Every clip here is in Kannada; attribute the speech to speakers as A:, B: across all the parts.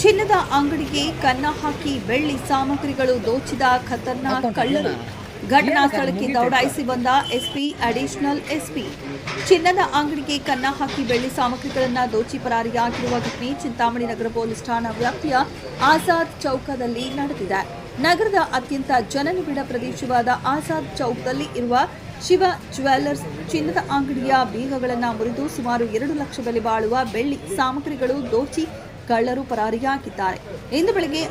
A: ಚಿನ್ನದ ಅಂಗಡಿಗೆ ಕನ್ನ ಹಾಕಿ ಬೆಳ್ಳಿ ಸಾಮಗ್ರಿಗಳು ದೋಚಿದ ಖತರ್ನಾಕ್ ಕಳ್ಳರು. ಘಟನಾ ಸ್ಥಳಕ್ಕೆ ದೌಡಾಯಿಸಿ ಬಂದ ಎಸ್ಪಿ, ಅಡಿಷನಲ್ ಎಸ್ಪಿ. ಚಿನ್ನದ ಅಂಗಡಿಗೆ ಕನ್ನ ಹಾಕಿ ಬೆಳ್ಳಿ ಸಾಮಗ್ರಿಗಳನ್ನು ದೋಚಿ ಪರಾರಿಯಾಗಿರುವ ಘಟನೆ ಚಿಂತಾಮಣಿ ನಗರ ಪೊಲೀಸ್ ಠಾಣಾ ವ್ಯಾಪ್ತಿಯ ಆಜಾದ್ ಚೌಕದಲ್ಲಿ ನಡೆದಿದೆ. ನಗರದ ಅತ್ಯಂತ ಜನನಿಬಿಡ ಪ್ರದೇಶವಾದ ಆಜಾದ್ ಚೌಕದಲ್ಲಿ ಇರುವ ಶಿವ ಜ್ಯುವೆಲ್ಲರ್ಸ್ ಚಿನ್ನದ ಅಂಗಡಿಯ ಬೀಗಗಳನ್ನು ಮುರಿದು ಸುಮಾರು 2 ಲಕ್ಷ ಬೆಲೆ ಬಾಳುವ ಬೆಳ್ಳಿ ಸಾಮಗ್ರಿಗಳು ದೋಚಿ ಕಳ್ಳರು ಪರಾರಿಯಾಗಿದ್ದಾರೆ. ಇಂದು ಬೆಳಗ್ಗೆ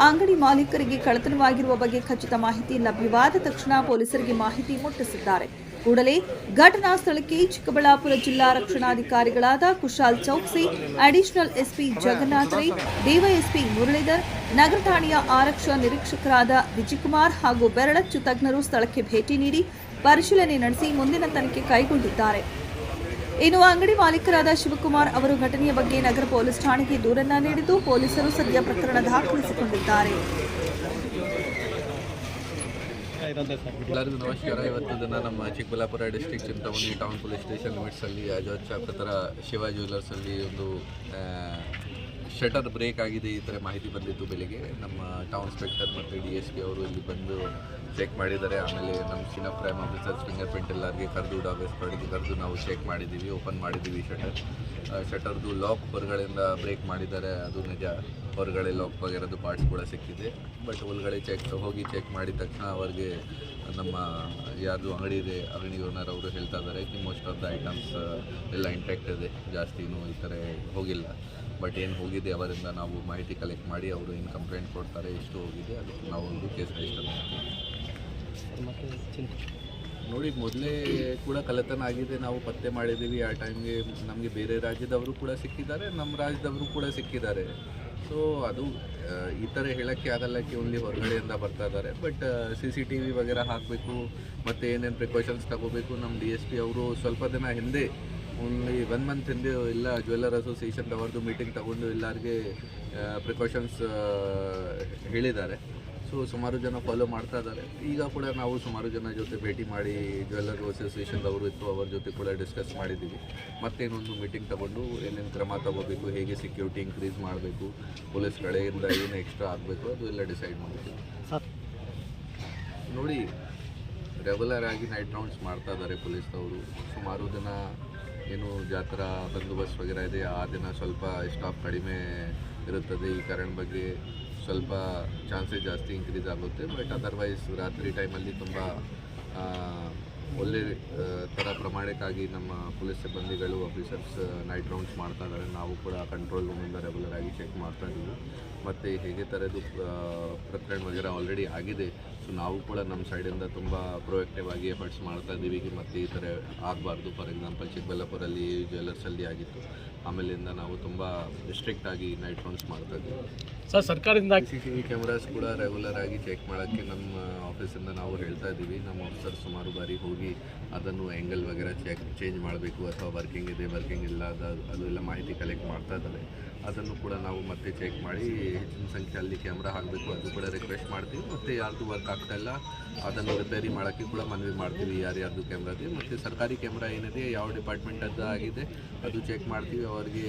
A: ಅಂಗಡಿ ಮಾಲೀಕರಿಗೆ ಕಳ್ಳತನವಾಗಿರುವ ಬಗ್ಗೆ ಖಚಿತ ಮಾಹಿತಿ ಲಭ್ಯವಾದ ತಕ್ಷಣ ಪೊಲೀಸರಿಗೆ ಮಾಹಿತಿ ಮುಟ್ಟಿಸಿದ್ದಾರೆ. ಕೂಡಲೇ ಘಟನಾ ಸ್ಥಳಕ್ಕೆ ಚಿಕ್ಕಬಳ್ಳಾಪುರ ಜಿಲ್ಲಾ ರಕ್ಷಣಾಧಿಕಾರಿಗಳಾದ Kushal Chouksey, additional SP Jagannath Rai, DYSP Muralidhar, ನಗರ ಠಾಣೆಯ ಆರಕ್ಷಾ ನಿರೀಕ್ಷಕರಾದ ವಿಜಯಕುಮಾರ್ ಹಾಗೂ ಬೆರಳಚ್ಚು ತಜ್ಞರು ಸ್ಥಳಕ್ಕೆ ಭೇಟಿ ನೀಡಿ ಪರಿಶೀಲನೆ ನಡೆಸಿ ಮುಂದಿನ ತನಿಖೆ ಕೈಗೊಂಡಿದ್ದಾರೆ. ಇನ್ನು ಅಂಗಡಿ ಮಾಲೀಕರಾದ ಶಿವಕುಮಾರ್ ಅವರು ಘಟನೆಯ ಬಗ್ಗೆ ನಗರ ಪೊಲೀಸ್ ಠಾಣೆಗೆ ದೂರನ್ನ ನೀಡಿದ್ದು ಪೊಲೀಸರು ಸದ್ಯ ಪ್ರಕರಣ ದಾಖಲಿಸಿಕೊಂಡಿದ್ದಾರೆ.
B: ಎಲ್ಲರಿಗೂ ನಮಸ್ಕಾರ. ಇವತ್ತು ದಿನ ನಮ್ಮ Chikkaballapur district Chintamani town police station ಲಿಮಿಟ್ಸಲ್ಲಿ ಆಜಾದ್ ಚೌಕ್ ಹತ್ರ ಶಿವ ಜ್ಯುವೆಲ್ಲರ್ಸಲ್ಲಿ ಒಂದು ಶಟರ್ ಬ್ರೇಕ್ ಆಗಿದೆ ಈ ಥರ ಮಾಹಿತಿ ಬಂದಿತ್ತು. ಬೆಳಿಗ್ಗೆ ನಮ್ಮ ಟೌನ್ ಇನ್ಸ್ಪೆಕ್ಟರ್ ಮತ್ತು DSP ಅವರು ಇಲ್ಲಿ ಬಂದು ಚೆಕ್ ಮಾಡಿದ್ದಾರೆ. ಆಮೇಲೆ ನಮ್ಮ senior crime officers finger print ಎಲ್ಲರಿಗೆ ಕರೆದು ಡಾಗ್ ಎಕ್ಸ್ಪರ್ಟ್ಗೆ ಕರೆದು ನಾವು ಚೆಕ್ ಮಾಡಿದ್ದೀವಿ, ಓಪನ್ ಮಾಡಿದ್ದೀವಿ. ಶಟರ್ದು ಲಾಕ್ ಹೊರಗಡೆಯಿಂದ ಬ್ರೇಕ್ ಮಾಡಿದ್ದಾರೆ, ಅದು ನಿಜ. ಹೊರಗಡೆ ಲಾಕ್ ಆಗಿರೋದು ಪಾರ್ಟ್ಸ್ ಕೂಡ ಸಿಕ್ಕಿದೆ. ಬಟ್ ಒಳಗಡೆ ಹೋಗಿ ಚೆಕ್ ಮಾಡಿದ ತಕ್ಷಣ ಅವರಿಗೆ ನಮ್ಮ ಯಾರ್ದು ಅಂಗಡಿ ಇದೆ, ಅಂಗಡಿ ಓನರ್ ಅವರು ಹೇಳ್ತಾ ಇದ್ದಾರೆ ಕಿ ಮೋಸ್ಟ್ ಆಫ್ ದ ಐಟಮ್ಸ್ ಎಲ್ಲ ಇಂಟ್ಯಾಕ್ಟ್ ಇದೆ, ಜಾಸ್ತಿನೂ ಈ ಥರ ಹೋಗಿಲ್ಲ. ಬಟ್ ಏನು ಹೋಗಿದೆ ಅವರಿಂದ ನಾವು ಮಾಹಿತಿ ಕಲೆಕ್ಟ್ ಮಾಡಿ ಅವರು ಏನು ಕಂಪ್ಲೇಂಟ್ ಕೊಡ್ತಾರೆ, ಎಷ್ಟು ಹೋಗಿದೆ ಅದಕ್ಕೆ ನಾವು ಒಂದು ಕೇಸ್ ರಿಜಿಸ್ಟರ್ ಮಾಡ್ತೀವಿ. ನೋಡಿ, ಮೊದಲೇ ಕೂಡ ಕಳ್ಳತನ ಆಗಿದೆ, ನಾವು ಪತ್ತೆ ಮಾಡಿದ್ದೀವಿ. ಆ ಟೈಮ್ಗೆ ನಮಗೆ ಬೇರೆ ರಾಜ್ಯದವರು ಕೂಡ ಸಿಕ್ಕಿದ್ದಾರೆ, ನಮ್ಮ ರಾಜ್ಯದವರು ಕೂಡ ಸಿಕ್ಕಿದ್ದಾರೆ. ಸೊ ಅದು ಈ ಥರ ಹೇಳೋಕ್ಕೆ ಆಗಲ್ಲಕ್ಕೆ ಓನ್ಲಿ ಹೊರಗಡೆಯಿಂದ ಬರ್ತಾ ಇದ್ದಾರೆ. ಬಟ್ CCTV ವಗೇರ ಹಾಕಬೇಕು ಮತ್ತು ಏನೇನು ಪ್ರಿಕಾಷನ್ಸ್ ತಗೋಬೇಕು. ನಮ್ಮ DSP ಅವರು ಸ್ವಲ್ಪ ದಿನ ಹಿಂದೆ, ಓನ್ಲಿ 1 ಮಂತ್ ಹಿಂದೆ ಎಲ್ಲ ಜ್ಯುವೆಲ್ಲರ್ ಅಸೋಸಿಯೇಷನ್ದವ್ರದ್ದು ಮೀಟಿಂಗ್ ತಗೊಂಡು ಎಲ್ಲರಿಗೆ ಪ್ರಿಕಾಷನ್ಸ್ ಹೇಳಿದ್ದಾರೆ. ಸೊ ಸುಮಾರು ಜನ ಫಾಲೋ ಮಾಡ್ತಾ ಇದ್ದಾರೆ. ಈಗ ಕೂಡ ನಾವು ಸುಮಾರು ಜನ ಜೊತೆ ಭೇಟಿ ಮಾಡಿ ಜ್ಯುವೆಲ್ಲರ್ ಅಸೋಸಿಯೇಷನ್ದವರು ಇತ್ತು, ಅವ್ರ ಜೊತೆ ಕೂಡ ಡಿಸ್ಕಸ್ ಮಾಡಿದ್ದೀವಿ. ಮತ್ತೇನೊಂದು ಮೀಟಿಂಗ್ ತಗೊಂಡು ಏನೇನು ಕ್ರಮ ತಗೋಬೇಕು, ಹೇಗೆ ಸೆಕ್ಯೂರಿಟಿ ಇನ್ಕ್ರೀಸ್ ಮಾಡಬೇಕು, ಪೊಲೀಸ್ ಕಡೆಯಿಂದ ಏನು ಎಕ್ಸ್ಟ್ರಾ ಆಗಬೇಕು, ಅದು ಎಲ್ಲ ಡಿಸೈಡ್ ಮಾಡ್ತೀವಿ. ನೋಡಿ, ರೆಗ್ಯುಲರ್ ಆಗಿ ನೈಟ್ ರೌಂಡ್ಸ್ ಮಾಡ್ತಾ ಇದ್ದಾರೆ ಪೊಲೀಸ್ದವರು. ಸುಮಾರು ದಿನ ಏನು ಜಾತ್ರಾ ಬಂದೋಬಸ್ತ್ ವಗೇರ ಇದೆ, ಆ ದಿನ ಸ್ವಲ್ಪ ಸ್ಟಾಫ್ ಕಡಿಮೆ ಇರುತ್ತದೆ. ಈ ಕಾರಣ ಬಗ್ಗೆ ಸ್ವಲ್ಪ ಚಾನ್ಸಸ್ ಜಾಸ್ತಿ ಇನ್ಕ್ರೀಸ್ ಆಗುತ್ತೆ. ಬಟ್ ಅದರ್ವೈಸ್ ರಾತ್ರಿ ಟೈಮಲ್ಲಿ ತುಂಬ ಒಳ್ಳೆ ಥರ ಪ್ರಮಾಣಕ್ಕಾಗಿ ನಮ್ಮ ಪೊಲೀಸ್ ಸಿಬ್ಬಂದಿಗಳು ಆಫೀಸರ್ಸ್ ನೈಟ್ ರೌಂಡ್ಸ್ ಮಾಡ್ತಾ ಇದ್ದಾರೆ. ನಾವು ಕೂಡ ಕಂಟ್ರೋಲ್ ರೂಮಿಂದ ರೆಗ್ಯುಲರ್ ಆಗಿ ಚೆಕ್ ಮಾಡ್ತಾ ಇದ್ದೀವಿ. ಮತ್ತು ಹೇಗೆ ಥರದ್ದು ಪ್ರಕರಣ ವಗೇರ ಆಲ್ರೆಡಿ ಆಗಿದೆ. ಸೊ ನಾವು ಕೂಡ ನಮ್ಮ ಸೈಡಿಂದ ತುಂಬ ಪ್ರೊಯಾಕ್ಟಿವ್ ಆಗಿ ಎಫರ್ಟ್ಸ್ ಮಾಡ್ತಾ ಇದ್ದೀವಿ ಮತ್ತು ಈ ಥರ ಆಗಬಾರ್ದು. ಫಾರ್ ಎಕ್ಸಾಂಪಲ್ ಚಿಕ್ಕಬಳ್ಳಾಪುರಲ್ಲಿ ಜ್ಯುವೆಲ್ಲರ್ಸಲ್ಲಿ ಆಗಿತ್ತು, ಆಮೇಲಿಂದ ನಾವು ತುಂಬ ಸ್ಟ್ರಿಕ್ಟ್ ಆಗಿ ನೈಟ್ ರೌಂಡ್ಸ್ ಮಾಡ್ತಾ ಇದ್ದೀವಿ.
C: ಸರ್, ಸರ್ಕಾರದಿಂದ
B: CCTV ಕ್ಯಾಮ್ರಾಸ್ ಕೂಡ ರೆಗ್ಯುಲರ್ ಆಗಿ ಚೆಕ್ ಮಾಡೋಕ್ಕೆ ನಮ್ಮ ಆಫೀಸಿಂದ ನಾವು ಹೇಳ್ತಾ ಇದ್ದೀವಿ. ನಮ್ಮ ಆಫೀಸರ್ ಸುಮಾರು ಬಾರಿ ಹೋಗಿ ಅದನ್ನು ಆ್ಯಂಗಲ್ ವಗೇರ ಚೇಂಜ್ ಮಾಡಬೇಕು ಅಥವಾ ವರ್ಕಿಂಗ್ ಇದೆ, ವರ್ಕಿಂಗ್ ಇಲ್ಲ, ಅದು ಎಲ್ಲ ಮಾಹಿತಿ ಕಲೆಕ್ಟ್ ಮಾಡ್ತಾ ಇದ್ದಾರೆ. ಅದನ್ನು ಕೂಡ ನಾವು ಮತ್ತೆ ಚೆಕ್ ಮಾಡಿ ಹೆಚ್ಚಿನ ಸಂಖ್ಯೆಯಲ್ಲಿ ಕ್ಯಾಮ್ರಾ ಹಾಕಬೇಕು, ಅದು ಕೂಡ ರಿಕ್ವೆಸ್ಟ್ ಮಾಡ್ತೀವಿ. ಮತ್ತು ಯಾರ್ದು ವರ್ಕ್ ಆಗ್ತಾಯಿಲ್ಲ ಅದನ್ನು ರಿಪೇರಿ ಮಾಡೋಕ್ಕೆ ಕೂಡ ಮನವಿ ಮಾಡ್ತೀವಿ, ಯಾರ್ಯಾರ್ದು ಕ್ಯಾಮ್ರಾ ಇದೆ. ಮತ್ತು ಸರ್ಕಾರಿ ಕ್ಯಾಮ್ರಾ ಏನಿದೆ, ಯಾವ ಡಿಪಾರ್ಟ್ಮೆಂಟದ್ದು ಆಗಿದೆ ಅದು ಚೆಕ್ ಮಾಡ್ತೀವಿ, ಅವರಿಗೆ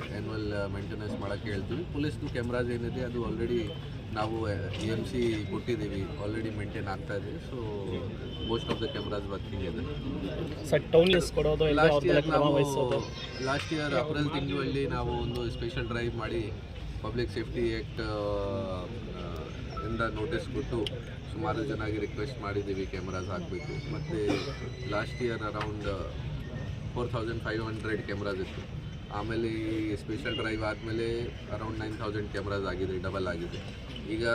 B: ಆ್ಯನ್ಯುವಲ್ ಮೇಂಟೆನೆನ್ಸ್ ಮಾಡೋಕ್ಕೆ ಹೇಳ್ತೀವಿ. ಪೊಲೀಸ್ದು ಕ್ಯಾಮ್ರಾಸ್ ಏನಿದೆ ಅದು ಆಲ್ರೆಡಿ ನಾವು EMC ಕೊಟ್ಟಿದ್ದೀವಿ, ಆಲ್ರೆಡಿ ಮೇಂಟೈನ್ ಆಗ್ತಾ ಇದೆ. So most of the cameras working ಇದೆ.
C: ಸರ್, ಟೌನ್ಲೆಸ್ ಕೊಡೋದು
B: ಲಾಸ್ಟ್ ಇಯರ್ ಏಪ್ರಿಲ್ ತಿಂಗಳಲ್ಲಿ ನಾವು ಒಂದು ಸ್ಪೆಷಲ್ ಡ್ರೈವ್ ಮಾಡಿ ಪಬ್ಲಿಕ್ ಸೇಫ್ಟಿ ಆ್ಯಕ್ಟ್ ಇಂದ ನೋಟಿಸ್ ಕೊಟ್ಟು ಸುಮಾರು ಜನಕ್ಕೆ ರಿಕ್ವೆಸ್ಟ್ ಮಾಡಿದ್ದೀವಿ ಕ್ಯಾಮ್ರಾಸ್ ಹಾಕಬೇಕು. ಮತ್ತು ಲಾಸ್ಟ್ ಇಯರ್ ಅರೌಂಡ್ 4500 ಕ್ಯಾಮ್ರಾಸ್ ಇತ್ತು. ಆಮೇಲೆ ಈ ಸ್ಪೆಷಲ್ ಡ್ರೈವ್ ಆದಮೇಲೆ ಅರೌಂಡ್ 9000 ಕ್ಯಾಮ್ರಾಸ್ ಆಗಿದೆ, ಡಬಲ್ ಆಗಿದೆ. ಈಗ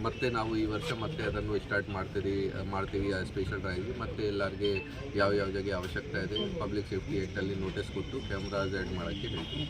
B: ಮತ್ತೆ ನಾವು ಈ ವರ್ಷ ಮತ್ತೆ ಅದನ್ನು ಸ್ಟಾರ್ಟ್ ಮಾಡ್ತೀವಿ ಆ ಸ್ಪೆಷಲ್ ಡ್ರೈವ್. ಮತ್ತು ಎಲ್ಲರಿಗೆ ಯಾವ ಜಾಗ ಅವಶ್ಯಕತೆ ಇದೆ ಪಬ್ಲಿಕ್ ಸೇಫ್ಟಿ ಆ್ಯಕ್ಟಲ್ಲಿ ನೋಟಿಸ್ ಕೊಟ್ಟು ಕ್ಯಾಮ್ರಾಸ್ ಆ್ಯಡ್ ಮಾಡೋಕ್ಕೆ ಹೇಳ್ತೀವಿ.